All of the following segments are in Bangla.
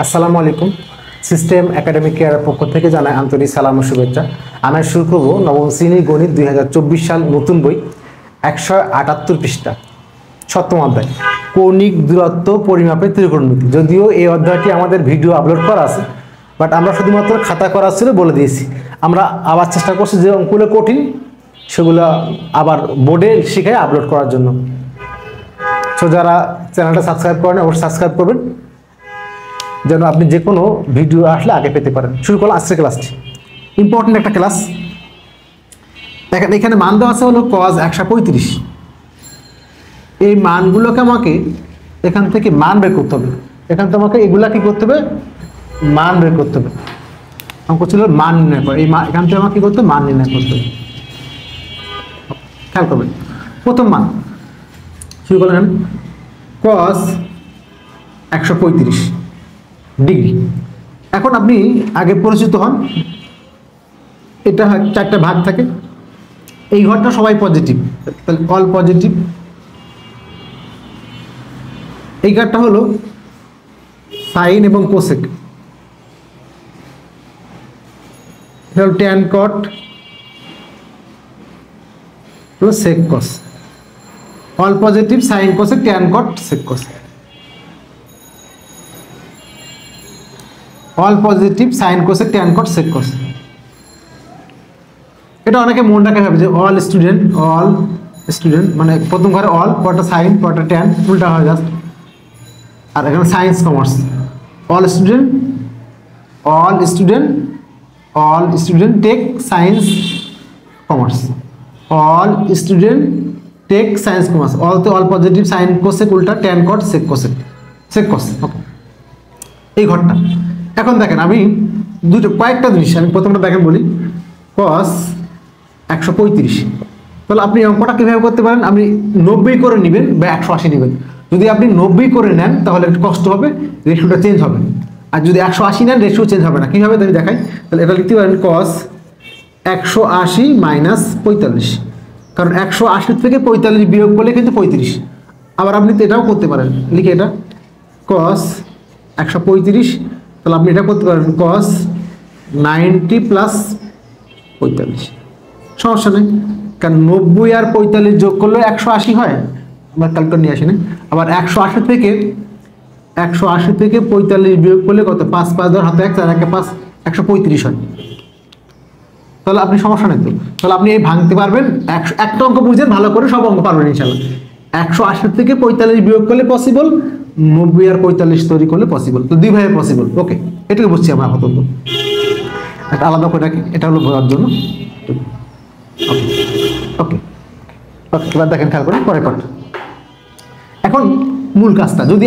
আসসালামু আলাইকুম। সিস্টেম একাডেমিক কেয়ারের পক্ষ থেকে জানাই আন্তরিক সালাম ও শুভেচ্ছা। আমি শুরু করব নবম শ্রেণী গণিত 2024 সাল নতুন বই 178 পৃষ্ঠা 7ম অধ্যায় কৌণিক দূরত্ব পরিমাপের ত্রিকোণমিতি। যদিও এই অধ্যায়টি আমাদের ভিডিও আপলোড করা আছে, বাট আমরা শুধুমাত্র খাতা করা ছিল বলে দিয়েছি। আমরা আবার চেষ্টা করছি যে অঙ্কগুলো কঠিন সেগুলো আবার বোর্ডে শিখে আপলোড করার জন্য। সো যারা চ্যানেলটা সাবস্ক্রাইব করেন অবশ্যই সাবস্ক্রাইব করবেন, যেন আপনি যে কোনো ভিডিও আসলে আগে পেতে পারেন। শুরু করলাম আজকের ক্লাসটি। ইম্পর্টেন্ট একটা ক্লাস। দেখেন এখানে মান দেওয়া আছে হলো cos 135। এই মানগুলোকে আমাকে এখান থেকে মান বের করতে হবে। এখান থেকে আমাকে এগুলা কি করতে হবে? মান বের করতে হবে। অঙ্ক ছিল মান নির্ণয় করা। এই এখান থেকে আমাকে কি করতে হবে? মান নির্ণয় করতে হবে। খেয়াল করবেন প্রথম মান শুরু করলেন cos 135 ডিগ্রি। এখন আপনি আগে পরিচিত হন, এটা চারটা ভাগ থাকে। এই ঘরটা সবাই পজিটিভ, তাহলে অল পজিটিভ। এই ঘরটা হলো সাইন এবং কোসেক, এটা হলো tan cot plus sec cos. All positive sine cosec tan cot sec cos. All positive sine cosec tan cot sec cos. এটা অনেকে মনে রাখে ভাবে যে অল স্টুডেন্ট মানে প্রথম ঘরে অল, পরটা সাইন, পরটা ট্যান, উল্টা হয় জাস্ট। আর এখানে science commerce all student take science commerce. All student take science commerce. অলতে অল পজিটিভ সাইন কোসেক উল্টা tan cot sec cos. Okay, এই ঘরটা। এখন দেখেন আমি কয়েকটা জিনিস আমি প্রথমটা দেখেন বলি। cos 135, তাহলে আপনি অঙ্কটা কীভাবে করতে পারেন? আপনি 90 করে নেবেন বা 180 নেবেন। যদি আপনি 90 করে নেন তাহলে একটু কষ্ট হবে, রেশিওটা চেঞ্জ হবে। আর যদি 180 নেন রেশিও চেঞ্জ হবে না। কীভাবে আমি দেখাই। তাহলে এটা লিখতে পারেন cos 180 মাইনাস 45, কারণ 180 থেকে 45 বিয়োগ করলে কিন্তু 35। আবার আপনি তো এটাও করতে পারেন, লিখে এটা cos 135, তাহলে আপনি এটা করতে পারেন cos 90 প্লাস 45। সমস্যা নেই, কারণ 90 আর 45 যোগ করলে 180 হয়। আমরা ক্যালকুলেটর নিয়ে আসি না। আবার 180 থেকে 45 বিয়োগ করলে কত? 5 5 10 হাতে 1 4 1 5 135 হয়। তাহলে আপনি সমস্যা নেই তো। তাহলে আপনি এই ভাঙতে পারবেন। একটা অঙ্ক বুঝেন ভালো করে, সব অঙ্ক পারবেন ইনশাআল্লাহ। 180 থেকে 45 বিয়োগ করলে পসিবল, 90 আর 45 তৈরি করলে পসিবল। তো দুইভাবে পসিবল। ওকে, এটাকে বুঝছি আমরা আপাতত। একটা আলাদা করে রাখি, এটা হলো বোঝার জন্য। ওকে, এবার দেখেন খেয়াল করে পরে কর। এখন মূল কাজটা যদি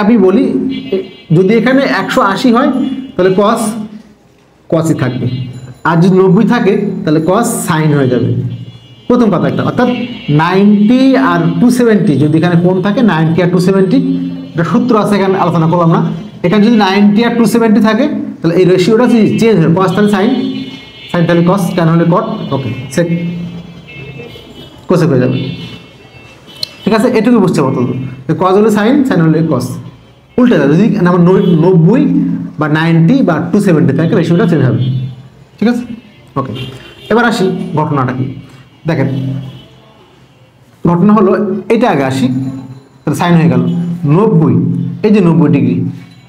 আমি বলি, যদি এখানে 180 হয় তাহলে কসই থাকবে, আর যদি 90 থাকে তাহলে কস সাইন হয়ে যাবে। প্রথম কথা একটা, অর্থাৎ 90 আর 270 যদি এখানে কোণ থাকে, 90 আর 270, এটা সূত্র আছে, এখানে আলোচনা করলাম না। এখানে যদি 90 আর 270 থাকে তাহলে এই রেশিওটা চেঞ্জ হবে। কস তাহলে সাইন তাহলে কস, কেন হলে কট। ওকে, সেক কোসেক হয়ে যাবে। ঠিক আছে, এটুকু বুঝতে পারতো। কস হলে সাইন হলে কস, উল্টে যাবে। যদি আমার 90 বা 90 বা 270 থাকে রেশিওটা চেঞ্জ হবে। ঠিক আছে, ওকে। এবার আসি ঘটনাটা কি। দেখেন ঘটনা হলো এটা, আগে আসি। তাহলে সাইন হয়ে গেল 90, এই যে 90 ডিগ্রি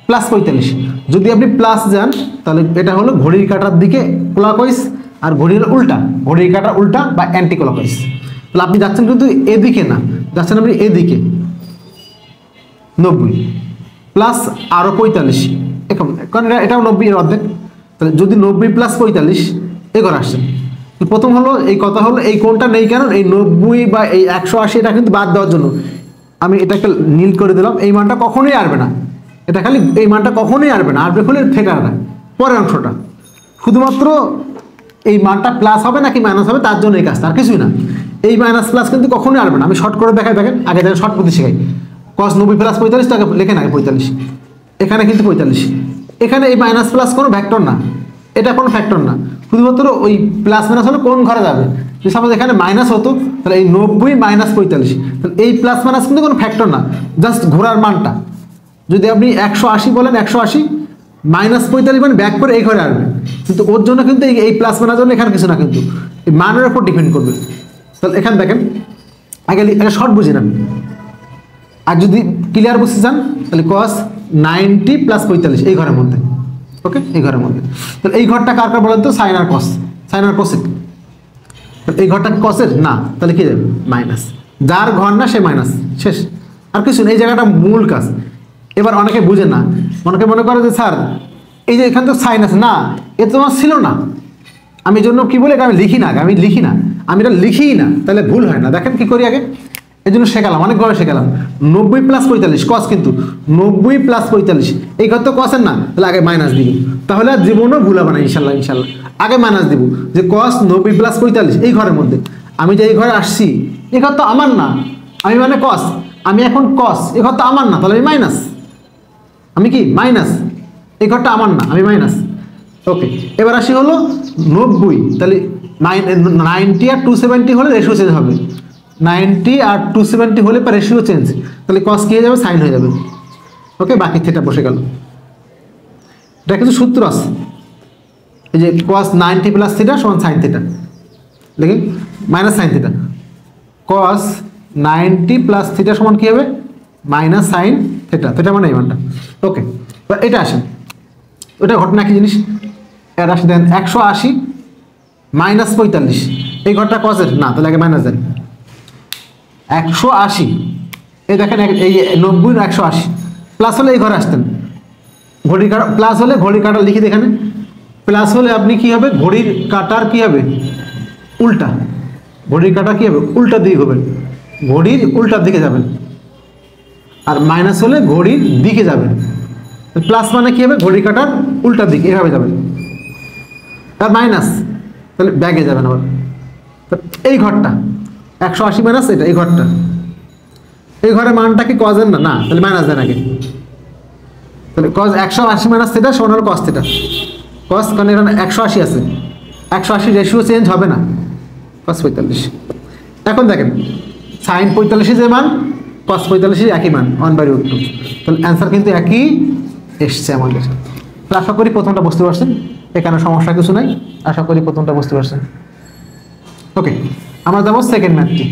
প্লাস 45। যদি আপনি প্লাস যান তাহলে এটা হলো ঘড়ির কাঁটার দিকে ক্লকওয়াইজ, আর ঘড়ির কাঁটার উল্টা বা অ্যান্টি ক্লকওয়াইজ। তাহলে আপনি যাচ্ছেন কিন্তু এদিকে না, যাচ্ছেন আপনি এদিকে। 90 প্লাস আরও 45, কারণ এটাও 90 এর অর্ধেক। তাহলে যদি 90 প্লাস 45 এ করে আসছেন। প্রথম হলো এই কথা হলো এই কোণটা নেই, কারণ এই 90 বা এই 180 এটা কিন্তু বাদ দেওয়ার জন্য আমি এটাকে নীল করে দিলাম। এই মানটা কখনোই আসবে না, এটা খালি এই মানটা কখনোই আসবে না। আসবে হলে থেটাটা পরের অংশটা, শুধুমাত্র এই মানটা প্লাস হবে নাকি মাইনাস হবে তার জন্য এই কাজটা, আর কিছুই না। এই মাইনাস প্লাস কিন্তু কখনোই আসবে না। আমি শর্ট করে দেখাই, দেখেন আগে যেন শর্ট পদ্ধতি শেখাই। cos 90 প্লাস 45 টাকা লেখেন আগে 45, এখানে কিন্তু 45। এখানে এই মাইনাস প্লাস কোনো ভেক্টর না, এটা কোনো ফ্যাক্টর না, শুধুমাত্র ওই প্লাস মাইনাস হলে কোন ঘরে যাবে। যদি সাপোজ এখানে মাইনাস হতো তাহলে এই 90 মাইনাস 45, তাহলে এই প্লাস মাইনাস কিন্তু কোনো ফ্যাক্টর না, জাস্ট ঘোরার মানটা। যদি আপনি 180 বলেন 180 -45 মানে ব্যাক করে এই ঘরে আসবে, কিন্তু ওর জন্য কিন্তু এই প্লাস মানার জন্য এখানে কিছু না, কিন্তু এই মানের উপর ডিপেন্ড করবে। তাহলে এখানে দেখেন আগে শর্ট বুঝি না, আর যদি ক্লিয়ার বুঝতে চান তাহলে cos 90 + 45 এই ঘরের মধ্যে, ওকে এই ঘরের মধ্যে। তাহলে এই ঘরটা কার কার বলেন তো, সাইন আর কস, সাইন আর কোসেক। তাহলে এই ঘরটা কসের না, তাহলে কি যাবে মাইনাস, যার ঘর না সে মাইনাস, শেষ আর কিছু না। এই জায়গাটা মূল কাজ। এবার অনেকে বুঝে না, অনেকে মনে করে যে স্যার এই যে এখানে তো সাইন আছে, না এ তো আমার ছিল না, আমি জন্য কি বলে এটা আমি লিখি না, আমি এটা লিখিই না, তাহলে ভুল হয় না। দেখেন কি করি আগে, এই জন্য শেখালাম, অনেকভাবে শেখালাম। 90 + 45 কস, কিন্তু 90 + 45 এই ঘর তো কসের না, তাহলে আগে মাইনাস দিব, তাহলে আর জীবনও ভুল হবে না ইনশাল্লাহ। আগে মাইনাস দিব যে cos 90 + 45 এই ঘরের মধ্যে, আমি যে এই ঘরে আসছি এই ঘর তো আমার না, আমি মানে কস, আমি এখন কস, এই ঘর তো আমার না, তাহলে আমি মাইনাস, আমি কি মাইনাস, এই ঘরটা আমার না, আমি মাইনাস। ওকে, এবার আসি হলো 90, তাহলে 90 আর 270 হলে রেশিও চেঞ্জ হবে, 90 আর 270 হলে পর রেশিও চেঞ্জ, তাহলে কস কি হয়ে যাবে, সাইন হয়ে যাবে। ওকে, বাকি থিটা বসে গেল। এটা কিছু সূত্র আছে, এই যে cos 90 + থিটা সমান সাইন থিটা, দেখি minus sine theta, cos 90 + theta সমান কি হবে, মাইনাস সাইন থিটা, থিটা মানে এই মানটা। ওকে, এটা আসেন, ওটা ঘটনা কি জিনিস, এর আসে দেন 180 - 45 এই ঘরটা কসের না, তাহলে আগে মাইনাস দেন 180, এই দেখেন এই 90 180 প্লাস হলে এই ঘরে আসতেন, ঘড়ির কাঁটা প্লাস হলে ঘড়ির কাঁটা লিখি এখানে, প্লাস হলে আপনি কি হবে, ঘড়ির কাঁটার কি হবে উল্টা, ঘড়ির কাঁটা কি হবে উল্টা দিকে হবেন, ঘড়ির উল্টার দিকে যাবেন, আর মাইনাস হলে ঘড়ির দিকে যাবেন, প্লাস মানে কি হবে ঘড়ির কাঁটার উল্টার দিকে এভাবে যাবেন, আর মাইনাস তাহলে ব্যাগে যাবেন আবার। এই ঘরটা 180 মাইনাস এটা, এই ঘরটা, এই ঘরের মানটা কি কজের না, না তাহলে মাইনাস দেন আগে, তাহলে cos 180 মাইনাস থিটা সমান হলো cos থিটা, cos কারণ এখানে 180 আছে, 180 রেশিও চেঞ্জ হবে না, cos 45। এখন দেখেন sin 45 যে মান cos 45 একই মান 1/√2, তাহলে অ্যান্সার কিন্তু একই এসছে আমাদের। তো আশা করি প্রথমটা বুঝতে পারছেন, এখানে সমস্যা কিছু নাই, আশা করি প্রথমটা বুঝতে পারছেন। ওকে, আমরা যাবো সেকেন্ড ম্যাথটি,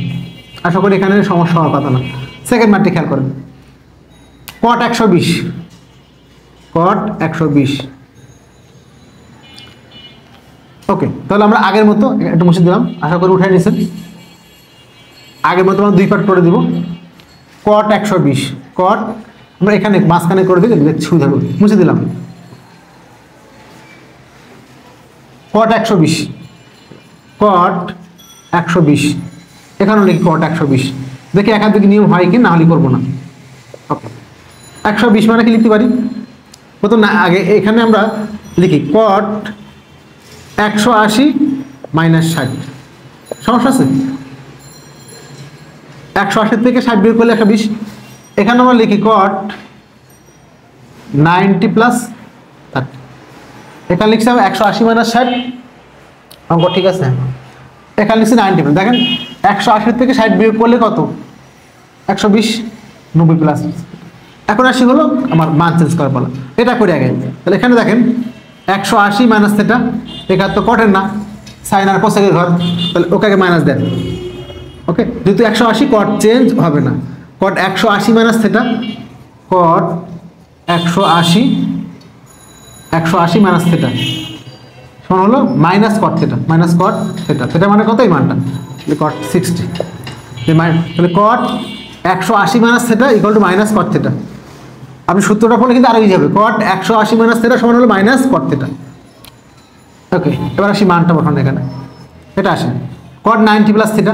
আশা করি এখানে সমস্যা হওয়ার কথা না। সেকেন্ড ম্যাথটি খেয়াল করেন, cot 120, cot 120। ওকে, তাহলে আমরা আগের মতো একটু মুছে দিলাম, আশা করি উঠাই নিয়েছেন, আগের মতো আমরা 2 পার্ট করে দিব। cot 120, cot আমরা এখানে মাঝখানে করে দিই, দেখতে সুবিধা হবে, মুছে দিলাম। cot 120, cot 120 এখানেও লিখি cot 120, দেখি একাধিক নিয়ম হয় কি, না হলে করবো না। ওকে, 120 মানে কি লিখতে পারি, প্রথম না আগে এখানে আমরা লিখি cot 180 - 60, সমস্যা আছে, 180 থেকে 60 বের করলে 120, এখানে আমরা লিখি cot 90 + 30, এখানে লিখছি 180 - 60, অঙ্ক ঠিক আছে, এখানে লিখছি 90, দেখেন 180 থেকে 60 বিয়োগ করলে কত 120, 90 প্লাস। এখন আসি হলো আমার মান চেঞ্জ করার পালা, এটা করি আগে। তাহলে এখানে দেখেন 180 মাইনাস থিটা, এখানে তো কটের না, সাইন আর কোসেকের ঘর, তাহলে ওকে আগে মাইনাস দেন। ওকে, যেহেতু 180 কট চেঞ্জ হবে না, কট 180 মাইনাস থিটা, কট 180 মাইনাস থিটা সমান হলো মাইনাস কট থিটা, মাইনাস কট থিটা, থিটা মানে কত এই মানটা, কট 60, তাহলে কট 180 minus theta equal two minus কট থিটা। আপনি সূত্রটা পড়লে কিন্তু আরো ইজি হবে, কট 180 মাইনাস থিটা সমান হলো মাইনাস কট থিটা। ওকে, এবার আসি মানটা বসান এখানে, এটা আসে কট 90 প্লাস থিটা,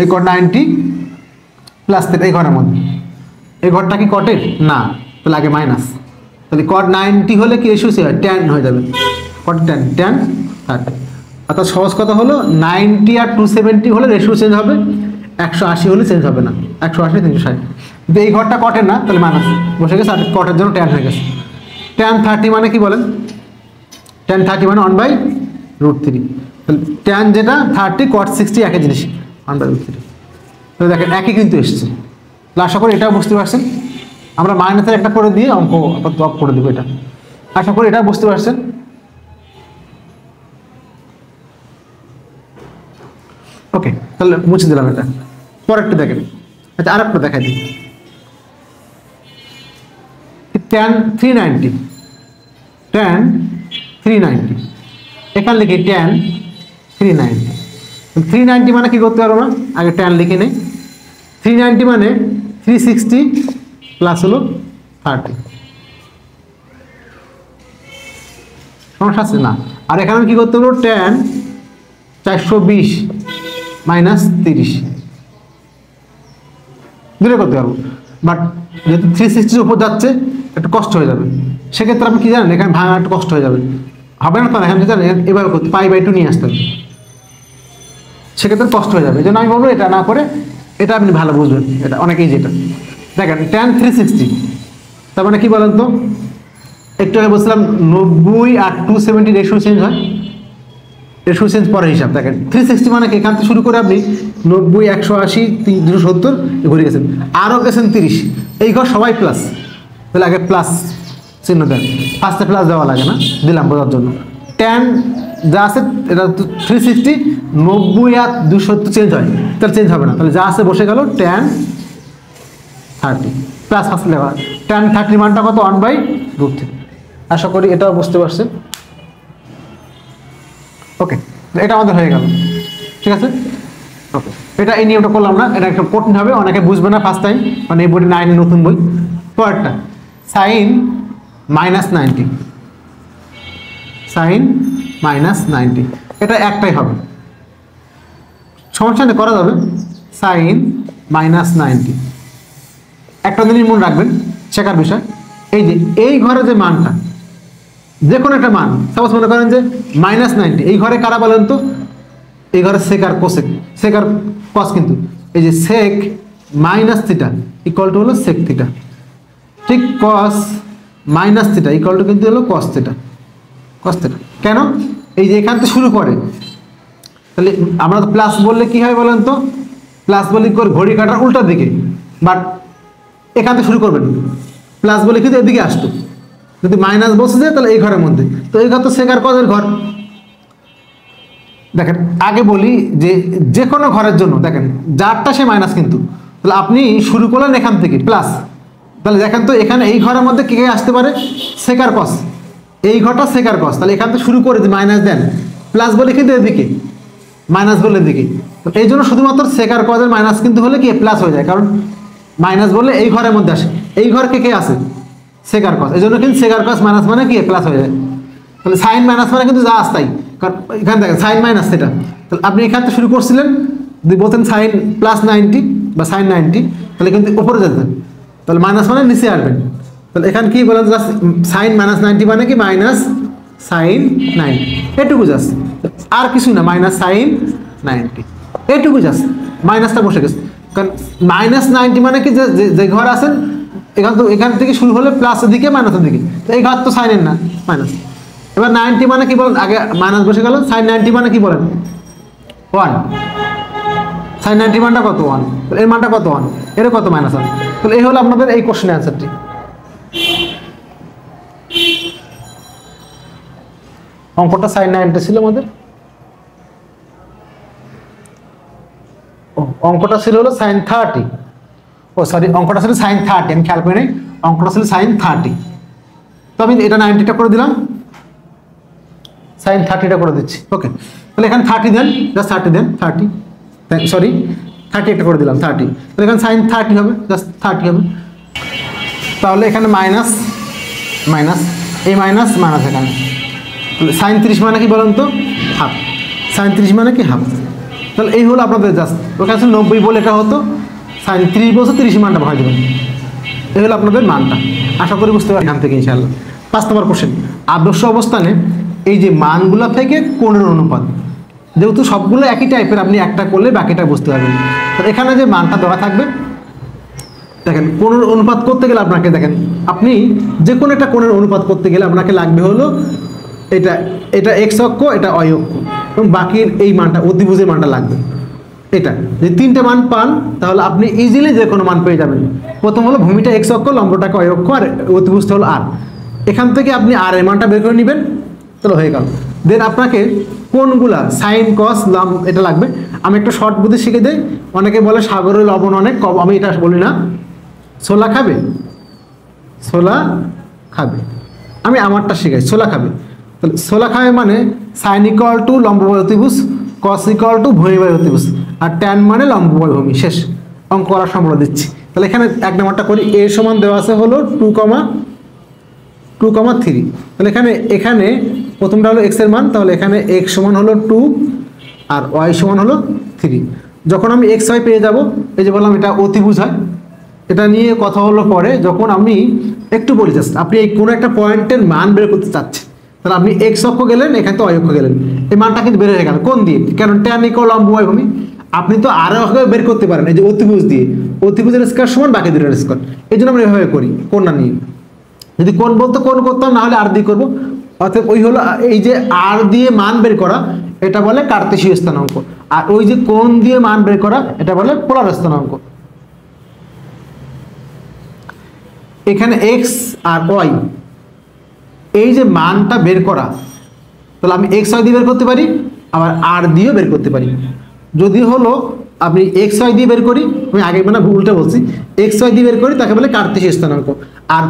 এই কট 90 প্লাস থিটা এই ঘরের মধ্যে, এই ঘরটা কি কটের না, তাহলে আগে মাইনাস, তাহলে কট 90 হলে কি রেশিও হয় ট্যান হয়ে যাবে, কট ট্যান 30, অর্থাৎ সহজ কথা হলো 90 আর 270 হলে রেশিও চেঞ্জ হবে, 180 হলে চেঞ্জ হবে না, 180 360, কিন্তু এই ঘরটা কটের না, তাহলে মাইনাস বসে গেছে, আর কটের জন্য ট্যান হয়ে গেছে। ট্যান 30 মানে কি বলেন, ট্যান 30 মানে 1/√3, তাহলে ট্যান যেটা 30 কট 60 একই জিনিস 1/√3, তো দেখেন একই কিন্তু এসছে। আশা করি এটাও বুঝতে পারছেন। আমরা মাইনাসের একটা করে দিয়ে অঙ্ক অফ করে দেবো। এটা আশা করি এটা বুঝতে পারছেন। ওকে, তাহলে মুছে দিলাম এটা। পরেরটা দেখেন। আচ্ছা, আরেকটা দেখাই দিই। tan 390, tan 390 এখানে লিখি tan 390। 390 মানে কি করতে পারবো না, আগে tan লিখে নেই। 390 মানে 360 প্লাস হলো 30, সমস্যা আছে না? আর এখানে কি করতে পারবো, tan 420 মাইনাস 30 দূরে করতে পারবো। বাট যেহেতু 360 উপর যাচ্ছে একটু কষ্ট হয়ে যাবে, সেক্ষেত্রে আপনি কি জানেন, এখানে ভাঙা একটু কষ্ট হয়ে যাবে, হবে না? তাহলে এখানে জানেন এবার করতে π/2 নিয়ে আসতে হবে, সেক্ষেত্রে কষ্ট হয়ে যাবে। এই জন্য আমি বলবো এটা না করে এটা আপনি ভালো বুঝবেন, এটা অনেক ইজি। এটা দেখেন tan 360 তার মানে কি বলেন তো, একটু আগে বলছিলাম 90 আর 270 রেশিও চেঞ্জ হয়, রেশিও চেঞ্জ পরে হিসাব। দেখেন 360 মানে এখান থেকে শুরু করে আপনি 90, 180, 270 ঘুরে গেছেন, আরও গেছেন 30, এই ঘর সবাই প্লাস, তাহলে আগে প্লাস চিহ্ন দেন। ফার্স্টে প্লাস দেওয়া লাগে না, দিলাম বোঝার জন্য। tan যা আছে এটা 360, 90 আর 270 চেঞ্জ হয়, তাহলে চেঞ্জ হবে না, তাহলে যা আছে বসে গেল tan 30 প্লাস ফার্স্ট লেখা। tan 30 মানটা কত, 1/√3। আশা করি এটাও বুঝতে পারছেন। ওকে, এটা আমাদের হয়ে গেল, ঠিক আছে। ওকে, এটা এই নিয়মটা করলাম না, এটা একটু কঠিন হবে, অনেকে বুঝবে না ফার্স্ট টাইম, মানে এই বইটি 9 নতুন বই। পরেরটা sin -90, sin -90 এটা একটাই হবে, সমস্যা নেই, করা যাবে। sin -90 একটা জিনিস মনে রাখবেন, শেখার বিষয়, এই যে এই ঘরে যে মানটা, যে কোনো একটা মান, সাপোজ মনে করেন যে -90, এই ঘরে কারা বলেন তো, এই ঘরে সেক আর কোসেক, সেক আর কস, কিন্তু এই যে sec minus theta equal to হলো সেক থিটা, ঠিক cos minus theta equal to কিন্তু হলো কস থিটা, কস থিটা। কেন, এই যে এখান থেকে শুরু করে, তাহলে আমরা প্লাস বললে কি হয় বলেন তো, প্লাস বলে ঘড়ি কাটার উল্টার দিকে, বাট এখান থেকে শুরু করবেন, প্লাস বলে কিন্তু এদিকে আসতো, যদি মাইনাস বসে যায় তাহলে এই ঘরের মধ্যে, তো এই ঘর তো সেক আর কজের ঘর। দেখেন আগে বলি যে যে কোনো ঘরের জন্য দেখেন যারটা সে মাইনাস, কিন্তু তাহলে আপনি শুরু করলেন এখান থেকে প্লাস, তাহলে দেখেন তো এখানে এই ঘরের মধ্যে কে কে আসতে পারে, সেক আর কস, এই ঘরটা সেক আর কস, তাহলে এখান থেকে শুরু করে মাইনাস দেন, প্লাস বলে কিন্তু এদিকে, মাইনাস বলে এদিকে, তো এই জন্য শুধুমাত্র সেক আর কজের মাইনাস কিন্তু হলে কি প্লাস হয়ে যায়, কারণ মাইনাস বললে এই ঘরের মধ্যে আসে, এই ঘর কে কে আসে, সেক আর কস, এই জন্য কিন্তু সেক আর কস মাইনাস মানে কি প্লাস হয়ে যায়। তাহলে সাইন মাইনাস মানে কিন্তু যা আসতাই, কারণ এখানে দেখেন সাইন মাইনাস সেটা, তাহলে আপনি এখান থেকে শুরু করছিলেন, যদি বলতেন সাইন +90 বা সাইন 90, তাহলে কিন্তু উপরে যেতেন, তাহলে মাইনাস মানে নিচে আসবেন, তাহলে এখানে কি বলেন, সাইন -90 মানে কি মাইনাস সাইন 90, এটুকু জাস্ট, আর কিছু না, মাইনাস সাইন 90 এটুকু জাস্ট, মাইনাসটা বসে গেছে, কারণ -90 মানে কি যে ঘর আছেন এখান থেকে শুরু হলে প্লাসের দিকে মাইনাসের দিকে, তো এই ঘর তো সাইনের না, মাইনাস। এবার 90 মানে কি বলেন, আগে মাইনাস বসে গেল, সাইন 90 মানে কি বলেন 1, সাইন 90 মানটা কত 1, এর মানটা কত 1, এর কত -1, তাহলে এই হলো আপনাদের এই কোশ্চেনের অ্যান্সারটি। অঙ্কটা সাইন 90 ছিল আমাদের, অঙ্কটা ছিল হলো সাইন 30, ও সরি অঙ্কটা ছিল সাইন 30, আমি খেয়াল করি নাই, অঙ্কটা ছিল সাইন 30, তো আমি এটা 90টা করে দিলাম, সাইন 30টা করে দিচ্ছি। ওকে, তাহলে এখানে 30 দেন, জাস্ট 30 দেন, 30 সরি 30 একটা করে দিলাম 30, তাহলে এখানে সাইন 30 হবে, জাস্ট 30 হবে। তাহলে এখানে মাইনাস মাইনাস, এই মাইনাস মাইনাস, এখানে তাহলে সাইন 30 মানে কি বলেন তো হাফ, সাইন 30 মানে কি হাফ, তাহলে এই হলো আপনাদের জাস্ট, ওখানে 90 বলে এটা হতো, সাইন 30 বলছে 30 মানটা ভাগ দেবেন, এই হলো আপনাদের মানটা। আশা করি বুঝতে পারেন এখান থেকে ইনশাআল্লাহ। 5 নম্বর কোশ্চেন, আদর্শ অবস্থানে এই যে মানগুলো থেকে কোণের অনুপাত, যেহেতু সবগুলো একই টাইপের, আপনি একটা করলে বাকিটা বুঝতে পারবেন, তো এখানে যে মানটা দেওয়া থাকবে, দেখেন কোণের অনুপাত করতে গেলে আপনাকে, দেখেন আপনি যে কোনো একটা কোণের অনুপাত করতে গেলে আপনাকে লাগবে হলো এটা, এটা এক্স অক্ষ, এটা অয় অক্ষ, এবং বাকির এই মানটা অতিভুজের মানটা লাগবে। এটা যদি তিনটে মান পান তাহলে আপনি ইজিলি যে কোনো মান পেয়ে যাবেন। প্রথম হলো ভূমিটা x অক্ষ, লম্বটাকে y অক্ষ, আর অতিভুজটা হলো r। এখান থেকে আপনি r এর মানটা বের করে নেবেন, তাহলে হয়ে গেল। দেন আপনাকে কোনগুলা সাইন কস এটা লাগবে। আমি একটা শর্ট বুদ্ধি শিখে দেই। অনেকে বলে সাগরের লবণ অনেক কম, আমি এটা বলি না। ছোলা খাবে, ছোলা খাবে, আমি আমারটা শিখাই, ছোলা খাবে। তাহলে ছোলা খাবে মানে সাইন ইকুয়াল টু লম্ব বাই অতিভুজ, কস ইকুয়াল টু ভূমি বাই অতিভুজ, আর ট্যান মানে লম্ব বাই ভূমি। শেষ, অঙ্ক করার সম্ভাবনা দিচ্ছি। তাহলে এখানে এক নাম্বারটা করি। এ সমান দেওয়া আছে হলো 2,3। তাহলে এখানে প্রথমটা হলো এক্স এর মান, তাহলে এখানে এক্স সমান হলো 2 আর ওয়াই সমান হলো 3। যখন আমি এক্স ওয়াই পেয়ে যাব, এই যে বললাম এটা অতিভুজ হয়, এটা নিয়ে কথা হলো পরে। যখন আমি একটু বলি জাস্ট, আপনি এই কোনো একটা পয়েন্টের মান বের করতে চাচ্ছেন, তাহলে আপনি এক্স অক্ষ গেলেন, এখানে তো ওয়াই অক্ষ গেলেন, এই মানটা কিন্তু বের হয়ে গেল। কোন দিয়ে? কারণ ট্যান ইকুয়াল লম্ব বাই ভূমি। আপনি তো আরো বের করতে পারেন, এই যে অতিভুজ দিয়ে, অতিভুজের স্কয়ার সমান বাকি দুটোর স্কয়ার। এই জন্য আমরা এভাবে করি, কোনটা নিয়ে। যদি কোন বলতো কোন করতাম, না হলে আর দিয়ে করবো। অর্থাৎ ওই হলো এই যে আর দিয়ে মান বের করা, এটা বলে কার্তেশীয় স্থানাঙ্ক। আর ওই যে কোন দিয়ে মান বের করা, এটা বলে পোলার স্থানাঙ্ক। এখানে এক্স আর ওয়াই, এই যে মানটা বের করা, তাহলে আমি এক্স ওয়াই দিয়ে বের করতে পারি, আবার আর দিয়েও বের করতে পারি। যদি হলো আপনি এক্স ওয়াই দিয়ে বের করি, আমি আগে মানে ভুলটা বলছি, এক্স ওয়াই দিয়ে বের করি তাকে বলে কার্তেশীয় স্থানাঙ্ক। আর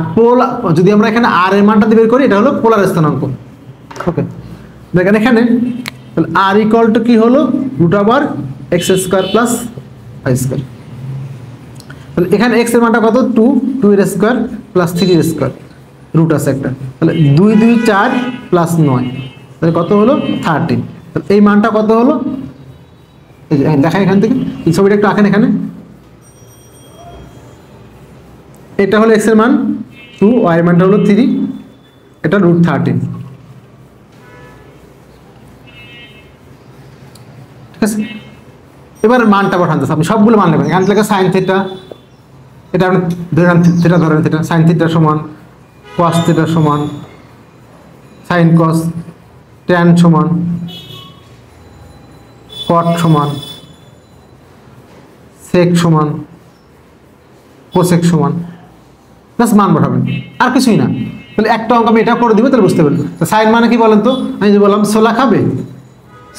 যদি আমরা এখানে আর এর মানটা দিয়ে বের করি, এটা হলো পোলার স্থানাঙ্ক। ওকে, দেখেন এখানে তাহলে আর ইকুয়াল টু কি হলো √x² প্লাস y স্কয়ার। তাহলে এখানে x এর মানটা কত? 2 এর স্কয়ার প্লাস 3 এর স্কয়ার, রুট আছে একটা। তাহলে 2 2 4 প্লাস 9, তাহলে কত হলো 13। তাহলে এই মানটা কত হলো? এই যে দেখেন এখান থেকে এই ছবিটা একটু আঁকেন। এখানে এটা হলো x এর মান 2, y এর মানটা হলো 3, এটা √13। ঠিক আছে, এবার মানটা পাঠান যাচ্ছে, আপনি সবগুলো মান নেবেন। এখান থেকে সাইন থিটা, এটা আপনি ধরেন থিটা, ধরেন থিটা, সাইন থিটা সমান কস থিটা সমান সাইন কস, ট্যান সমান কট সমান সেক সমান কোসেক সমান, প্লাস মান পাঠাবেন, আর কিছুই না। তাহলে একটা অঙ্ক আমি এটা করে দিব, তাহলে বুঝতে পারবেন। সাইন মানে কি বলেন তো? আমি যে বললাম ছোলা খাবে,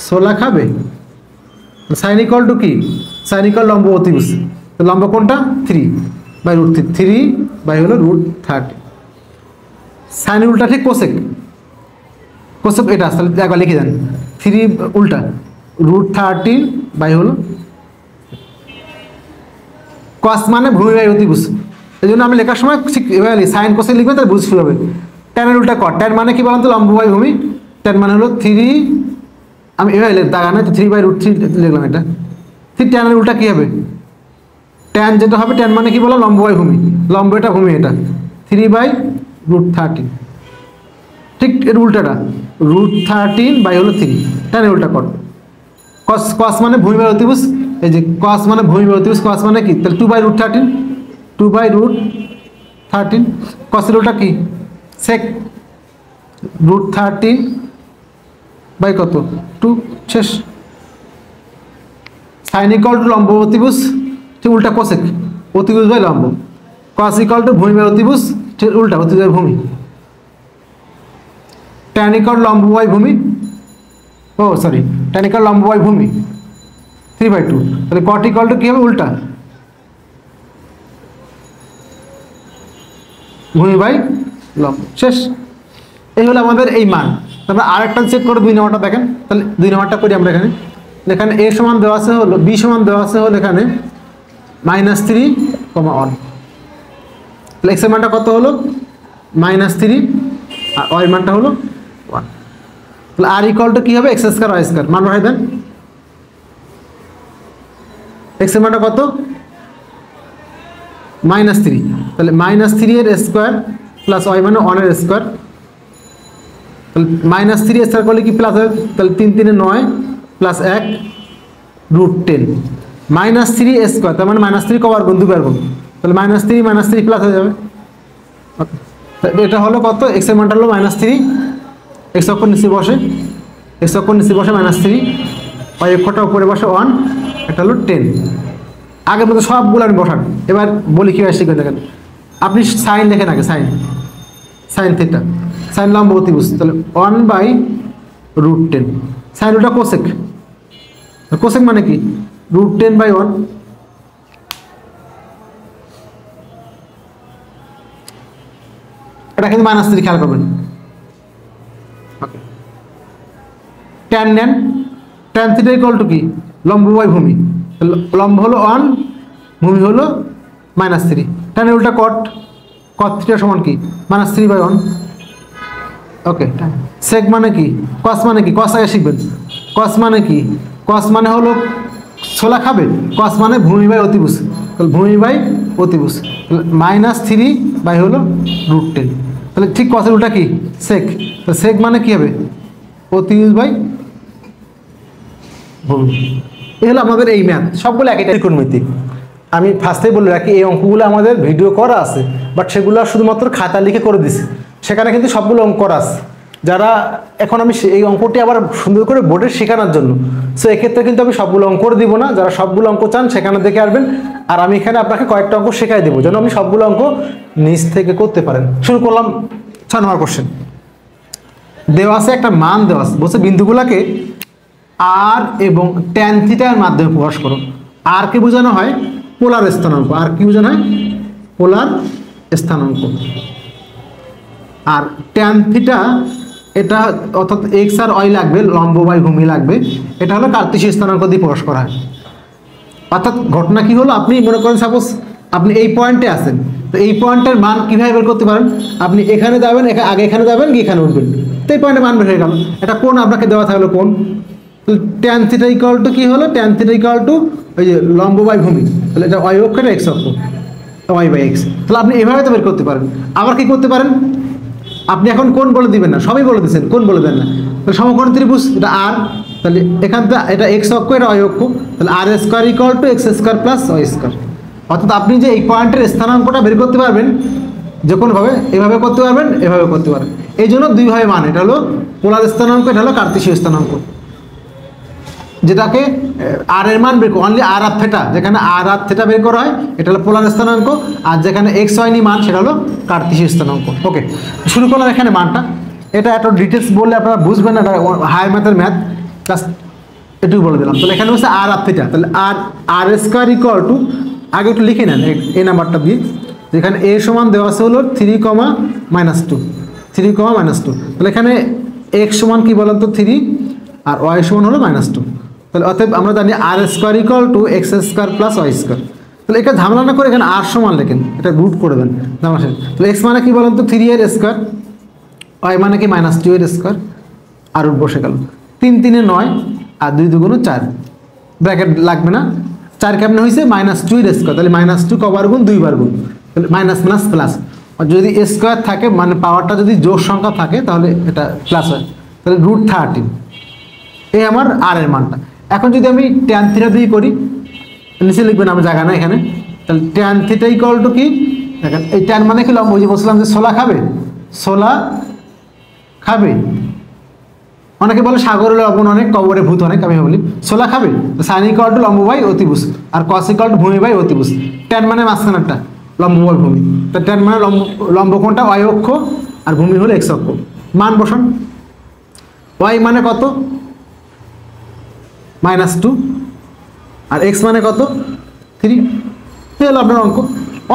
ছোলা খাবে, সাইন ইকুয়াল টু কি? সাইন ইকুয়াল লম্ব অতিভুজ, তো লম্ব কোনটা? 3/√3, 3 বাই হলো √30। সাইন উল্টা ঠিক কোসেক, কোসেক এটা তাহলে একবার লিখে দেন, 3 উল্টা √13 বাই হলো কস মানে ভূমি বাই অতিভুজ। এই জন্য আমি লেখার সময় ঠিক এভাবে সাইন কোসেক লিখবেন, তাহলে বুঝতে হবে। ট্যানের উল্টা কট, ট্যান মানে কি বলেন তো? লম্ব বাই ভূমি। ট্যান মানে হলো 3, আমি এভাবে দাগা না, তো 3/√3 লিখলাম। এটা 3, ট্যানের উল্টা কি হবে? ট্যান যেটা হবে, ট্যান মানে কি বললাম? লম্ব বাই ভূমি, লম্ব এটা, ভূমি এটা, 3/√13। ঠিক এর উল্টাটা √13 বাই হলো 3, ট্যানের উল্টা কট। কস, কস মানে ভূমি বাই অতিভুজ, এই যে কস মানে ভূমি বাই অতিভুজ, কস মানে কি? তাহলে 2/√13, 2/√13। কসের উল্টা কি? সেক, √13 বাই কত? 2, শেষ। সাইন ইকুয়াল টু লম্ব অতিভুজ, ঠিক উল্টা কোসেক, অতিভুজ বাই লম্ব। কস ইকুয়াল টু ভূমি বাই অতিভুজ, ঠিক উল্টা অতিভুজ বাই ভূমি। ট্যান ইকুয়াল লম্ব বাই ভূমি, ও সরি, ট্যান ইকুয়াল লম্ব বাই ভূমি 3/2। তাহলে কট ইকুয়াল টু কি হবে? উল্টা ভূমি বাই লম্ব, শেষ। এই হলো আমাদের এই মান। তারপরে আরেকটা চেক করে 2 নম্বরটা দেখেন। তাহলে 2 নম্বরটা করি আমরা। এখানে এ সমান দেওয়া আছে হলো, বি সমান দেওয়া আছে হলো এখানে -3,1। তাহলে এক্স এর মানটা কত হলো? -3, আর ওয়াই এর মানটা হলো 1। তাহলে আর ইকুয়াল টু কি হবে? x² y², মান বসাই দেন। এক্স এর মানটা কত? -3, তাহলে -3 এর স্কয়ার প্লাস ওয়াই মানে 1 এর স্কয়ার। তাহলে -3 স্কয়ার করলে কি প্লাস হবে? তাহলে 3 3 9 প্লাস 1 √10, -3 স্কয়ার, তার মানে -3 কবার গুণ, 2 বার গুণ। তাহলে -3 প্লাস হয়ে যাবে। এটা হলো কত? এক্স এর মানটা হলো -3, এক্স অক্ষর নিচে বসে, এক্স অক্ষর নিচে বসে -3, ওয়াই অক্ষরটা উপরে বসে 1, এটা হলো 10। আগের মতো সবগুলো আমি বসান। এবার বলি কীভাবে শিখবেন দেখেন। আপনি সাইন লেখেন আগে, সাইন থিটা, সাইন লম্ব অতিভুজ, তাহলে 1/√10। সাইন ওটা কোসেক, কোসেক মানে কি √10/1। এটা কিন্তু -3 খেয়াল করবেন। ওকে, ট্যান নেন, ট্যান থিটা ইকুয়াল টু কি লম্ব বাই ভূমি, লম্ব হলো 1, ভূমি হলো -3। ট্যানের উল্টা কট, কট থিটা সমান কি -3/1। ওকে, সেক মানে কি, কস মানে কি, কস আগে শিখবেন। কস মানে কি, কস মানে হলো ছোলা খাবে, কস মানে ভূমি বাই অতিভুজ, তাহলে ভূমি বাই অতিভুজ, -3 হলো √10। তাহলে ঠিক কসের উল্টা কি সেক, তো সেক মানে কি হবে অতিভুজ বাই ভূমি। এই হলো আমাদের এই ম্যাথ, সবগুলো একই ত্রিকোণমিতিক। আমি ফার্স্টেই বলে রাখি এই অঙ্কগুলো আমাদের ভিডিও করা আছে, বাট সেগুলো শুধুমাত্র খাতা লিখে করে দিছি, সেখানে কিন্তু সবগুলো অঙ্ক করা আছে। যারা এখন আমি এই অঙ্কটি আবার সুন্দর করে বোর্ডে শেখানোর জন্য, সো এক্ষেত্রে কিন্তু আমি সবগুলো অঙ্ক করে দিব না। যারা সবগুলো অঙ্ক চান সেখানে দেখে আসবেন, আর আমি এখানে আপনাকে কয়েকটা অঙ্ক শেখাই দেবো যেন আপনি সবগুলো অঙ্ক নিজ থেকে করতে পারেন। শুরু করলাম 6 নম্বর কোশ্চেন। দেওয়া আছে একটা মান দেওয়া আছে, বলছে বিন্দুগুলোকে আর এবং ট্যান থিটার মাধ্যমে প্রকাশ করো। আর কে বোঝানো হয় পোলার স্থানাঙ্ক, আর কি বোঝানো হয় পোলার স্থানাঙ্ক। আর ট্যান থিটা এটা অর্থাৎ এক্স আর ওয়াই লাগবে, লম্ব বাই ভূমি লাগবে, এটা হলো কার্তেশীয় স্থানাঙ্ক দিয়ে প্রকাশ করা হয়। অর্থাৎ ঘটনা কি হলো, আপনি মনে করেন সাপোজ আপনি এই পয়েন্টে আছেন, তো এই পয়েন্টের মান কীভাবে বের করতে পারেন, আপনি এখানে যাবেন, আগে এখানে যাবেন, কি এখানে উঠবেন, তো এই পয়েন্টের মান বের হয়ে গেল। এটা কোন আপনাকে দেওয়া থাকলো কোন, ট্যান থিটা ইকুয়াল টু কি হলো, ট্যান থিটা ইকুয়াল টু ওই যে লম্ব বাই ভূমি, তাহলে এটা ওয়াই অক্ষ, এটা এক্স অক্ষ, ওয়াই বাই এক্স। তাহলে আপনি এভাবে তো বের করতে পারেন। আবার কি করতে পারেন, আপনি এখন কোন বলে দিবেন না, সবই বলে দিচ্ছেন, কোন বলে দেন না। তাহলে সমকোণ ত্রিভুজ এটা আর, তাহলে এখান থেকে এটা এক্স অক্ষ, এটা ওয়াই অক্ষ, তাহলে r square equal to x square plus Y square. অর্থাৎ আপনি যে এই পয়েন্টের স্থানাঙ্কটা বের করতে পারবেন যে কোনোভাবে, এভাবে করতে পারবেন, এভাবে করতে পারবেন। এই জন্য দুইভাবে মান, এটা হলো পোলার স্থানাঙ্ক, এটা হলো কার্তেশীয় স্থানাঙ্ক। যেটাকে আর এর মান বের অনলি আর আর থিটা, যেখানে আর আর থিটা বের করা হয় এটা হলো পোলার স্থানাঙ্ক, আর যেখানে এক্স ওয়াই মান সেটা হলো কার্তেশীয় স্থানাঙ্ক। ওকে, শুরু করলাম এখানে মানটা। এটা এত ডিটেলস বললে আপনারা বুঝবেন না, এটা হায়ার ম্যাথের ম্যাথ, জাস্ট এটুকু বলে দিলাম। তাহলে এখানে হচ্ছে আর আর থিটা, তাহলে আর আর স্কোয়ার ইকুয়াল টু, আগে একটু লিখে নেন এই নাম্বারটা দিয়ে, যেখানে এ সমান দেওয়া আছে হলো 3,-2, 3,-2, তাহলে এখানে এক্স সমান কি বলেন তো 3, আর ওয়াই সমান হলো -2। তাহলে অতএব আমরা জানি r square equal to x square plus Y square. তাহলে এটা ঝামেলা না করে এখানে আর সমান লেখেন, এটা রুট করে দেন ঝামেলা। তাহলে এক্স মানে কি বলেন তো 3 এর স্কোয়ার, ওয়াই মানে কি -2 এর স্কোয়ার, আর রুট বসে গেল। 3 3 9, আর 2 2 4, ব্র্যাকেট লাগবে না। 4 কেমনে হয়েছে -2 এর স্কোয়ার, তাহলে -2 কবার গুণ 2 বার গুণ, তাহলে মাইনাস প্লাস প্লাস। আর যদি স্কোয়ার থাকে মানে পাওয়ারটা যদি জোড় সংখ্যা থাকে তাহলে এটা প্লাস হয়, তাহলে √13 এই আমার আর এর মানটা। এখন যদি আমি ট্যান থিটা দিয়ে করি, নিচে লিখবেন আমি জায়গা না এখানে, তাহলে ট্যান থিটা ইকুয়াল টু কি দেখেন, এই ট্যান মানে কি লম্ব, ওই যে বলছিলাম যে ছোলা খাবে, ছোলা খাবে, অনেকে বলে সাগরে লবণ অনেক, কবরে ভূত অনেক, আমি বলি ছোলা খাবে। সাইন ইকুয়াল টু লম্ব বাই অতিভুজ, আর কস ইকুয়াল টু ভূমি বাই অতিভুজ। ট্যান মানে মাঝখানেরটা লম্ব বাই ভূমি, তা ট্যান মানে লম্ব কোণটা ওয়াই অক্ষ, আর ভূমি হলো এক্স অক্ষ। মান বসান, ওয়াই মানে কত -2, আর এক্স মানে কত 3। এই হলো আপনার অঙ্ক,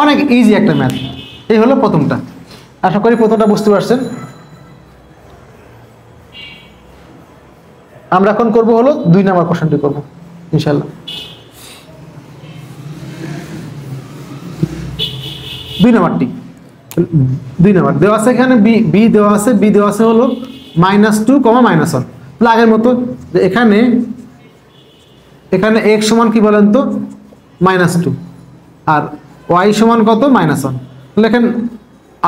অনেক ইজি একটা ম্যাথ। এই হলো প্রথমটা, আশা করি প্রথমটা বুঝতে পারছেন। আমরা এখন করব হলো 2 নম্বর কোশ্চেনটি করব ইনশাআল্লাহ। 2 নম্বরটি, 2 নম্বর দেওয়া আছে এখানে বি দেওয়া আছে, বি দেওয়া আছে হলো -2, -1। তাহলে আগের মতো যে এখানে x সমান কি বলেন তো -2, আর y সমান কত -1। তাহলে এখানে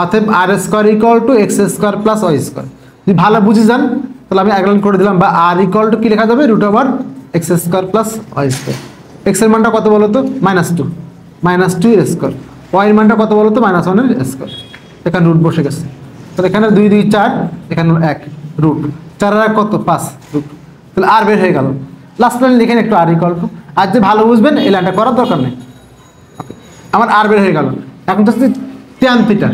অতএব r square equal to x square plus Y square. যদি ভালো বুঝে যান তাহলে আমি আগলাইন করে দিলাম, বা আর ইকুয়াল টু কি লেখা যাবে √x square plus Y square. X এর মানটা কত বলো তো -2 এর স্কোয়ার, ওয়াই এর মানটা কত বলো তো -1 এর স্কোয়ার। এখানে রুট বসে গেছে, তাহলে এখানে 2 2 4, এখানে 1 রুট 4 আর কত 5 রুট, তাহলে আর বের হয়ে গেল। লাস্ট লাইন লিখেন একটু আর ইকুয়াল টু, আর যে ভালো বুঝবেন এই লাইনটা করার দরকার নেই। আমার আর বের হয়ে গেল। এখন তো ট্যান থিটা,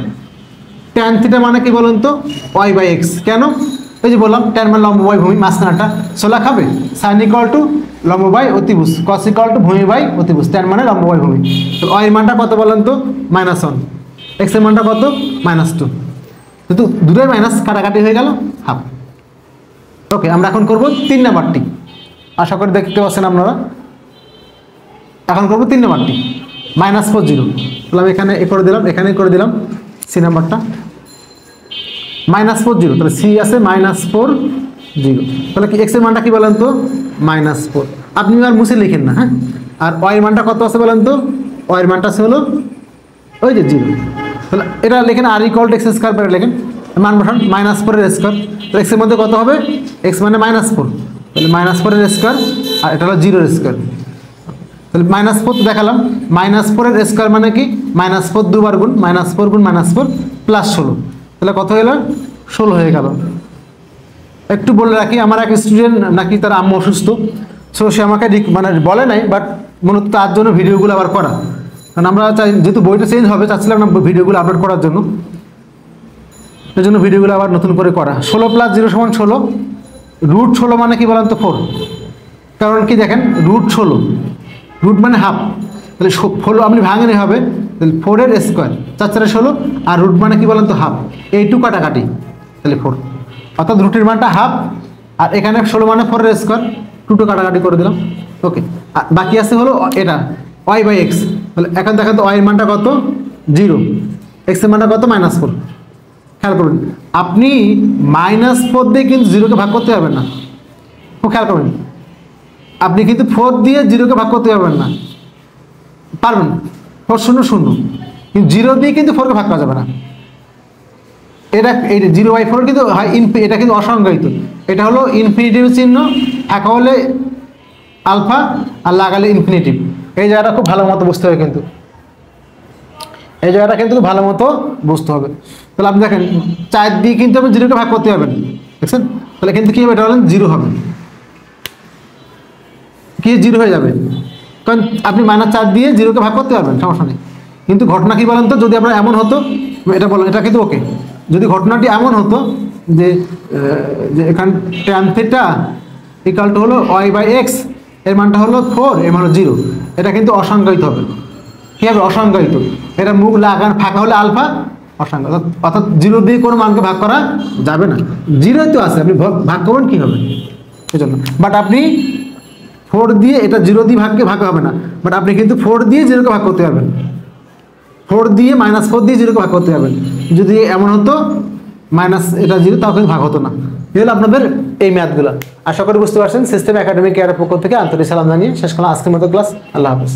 ট্যান থিটা মানে কি বলুন তো ওয়াই বাই এক্স। কেন? এই যে বললাম ট্যান মানে লম্ব বাই ভূমি, মাঝখানটা সোলা খাবে, সাইন ইকুয়াল টু লম্ব বাই অতিভুজ, কস ইকুয়াল টু ভূমি বাই অতিভুজ, ট্যান মানে লম্ব বাই ভূমি। তো ওয়াই মানটা কত বলেন তো -1, এক্স এর মানটা কত -2, কিন্তু দুটোই মাইনাস কাটাকাটি হয়ে গেল হাফ। ওকে, আমরা এখন করব 3 নাম্বারটি, আশা করি দেখতে পাচ্ছেন আপনারা। এখন করব 3 নাম্বারটি -40, তাহলে আমি এখানে এ করে দিলাম, এখানে করে দিলাম সি নাম্বারটা -40, তাহলে সি আছে -40, তাহলে কি এক্স এর মানটা কি বলেন তো -4, আপনি আর মুছে লিখেন না, হ্যাঁ। আর ওয়াই এর মানটা কত আছে বলেন তো, ওয়াই এর মানটা আছে হলো ওই যে 0, তাহলে এটা লেখেন আর ইকুয়াল টু এক্স স্কয়ার, পরে লেখেন মান বসান -4 এর স্কয়ার, তাহলে এক্স এর মধ্যে কত হবে, এক্স মানে -4, তাহলে -4 এর স্কয়ার, আর এটা হলো 0 এর স্কয়ার, তাহলে -4 তো দেখালাম, -4 এর স্কয়ার মানে কি -4 দুবার গুণ, -4 গুণ -4 প্লাস 16, তাহলে কত হলো 16 হয়ে গেল। একটু বলে রাখি, আমার এক স্টুডেন্ট নাকি তার আম্মু অসুস্থ, সো সে আমাকে মানে বলে নাই, বাট মূলত তার জন্য ভিডিওগুলো আবার করা, কারণ আমরা চাই যেহেতু বইটা চেঞ্জ হবে, চাচ্ছিলাম না ভিডিওগুলো আপলোড করার জন্য, এই জন্য ভিডিওগুলো আবার নতুন করে করা। 16 + 0 = 16, √16 মানে কি বলেন তো 4, কারণ কি দেখেন √16, রুট মানে হাফ, তাহলে 16 আপনি ভাঙেন হবে, তাহলে 4 এর স্কয়ার, 4 4 16, আর রুট মানে কি বলেন তো হাফ, এই টু কাটাকাটি, তাহলে 4, অর্থাৎ রুটের মানটা হাফ, আর এখানে 16 মানে 4 এর স্কয়ার, 2 কাটাকাটি করে দিলাম। ওকে, বাকি আছে হলো এটা ওয়াই বাই এক্স, তাহলে এখন দেখেন তো ওয়াই এর মানটা কত 0, এক্স এর মানটা কত -4, খেয়াল করুন আপনি -4 দিয়ে কিন্তু 0কে ভাগ করতে পারবেন না, খুব খেয়াল করবেন, আপনি কিন্তু 4 দিয়ে 0কে ভাগ করতে পারবেন না, পারবেন 4 0 0, কিন্তু 0 দিয়ে কিন্তু 4কে ভাগ করা যাবে না। এটা এই 0/4 কিন্তু হয় এটা কিন্তু অসংজ্ঞায়িত, এটা হলো ইনফিনিটিভ চিহ্ন, একা হলে আলফা আর লাগালে ইনফিনিটিভ। এই জায়গাটা খুব ভালো মতো বুঝতে হবে, কিন্তু এই জায়গাটা কিন্তু ভালো মতো বুঝতে হবে। তাহলে আপনি দেখেন 4 দিয়ে কিন্তু আপনি 0কে ভাগ করতে পারবেন, দেখছেন, তাহলে কিন্তু কি হবে, এটা হলেন 0 হবে, কি 0 হয়ে যাবে, কারণ আপনি -4 দিয়ে 0কে ভাগ করতে পারবেন, সমস্যা নেই। কিন্তু ঘটনা কি বলেন তো, যদি আপনার এমন হতো, এটা বলেন, এটা কিন্তু ওকে, যদি ঘটনাটি এমন হতো যে এখান tan থিটা ইকুয়াল টু হলো ওয়াই বাই এক্স, এর মানটা হলো 4, এর মান হলো 0, এটা কিন্তু অসংজ্ঞায়িত হবে, কি হবে অসংজ্ঞায়িত, এটা মুখ লাগান ফাঁকা হলে আলফা অসংজ্ঞায়িত, অর্থাৎ 0 দিয়ে কোনো মানকে ভাগ করা যাবে না, 0 তো আছে, আপনি ভাগ করবেন কি হবে এই জন্য। বাট আপনি 4 দিয়ে এটা 0 দিয়ে ভাগ হবে না, বাট আপনি কিন্তু 4 দিয়ে 0কে ভাগ করতে পারবেন, 4 দিয়ে -4 দিয়ে 0কে ভাগ করতে পারবেন। যদি এমন হতো এটা 0, তাও কিন্তু ভাগ হতো না। এই হলো আপনাদের এই ম্যাথগুলো। আশা করি বুঝতে পারছেন। সিস্টেম একাডেমিক কেয়ারের পক্ষ থেকে আন্তরিক সালাম জানিয়ে শেষ করলাম আজকের মতো ক্লাস। আল্লাহ হাফেজ।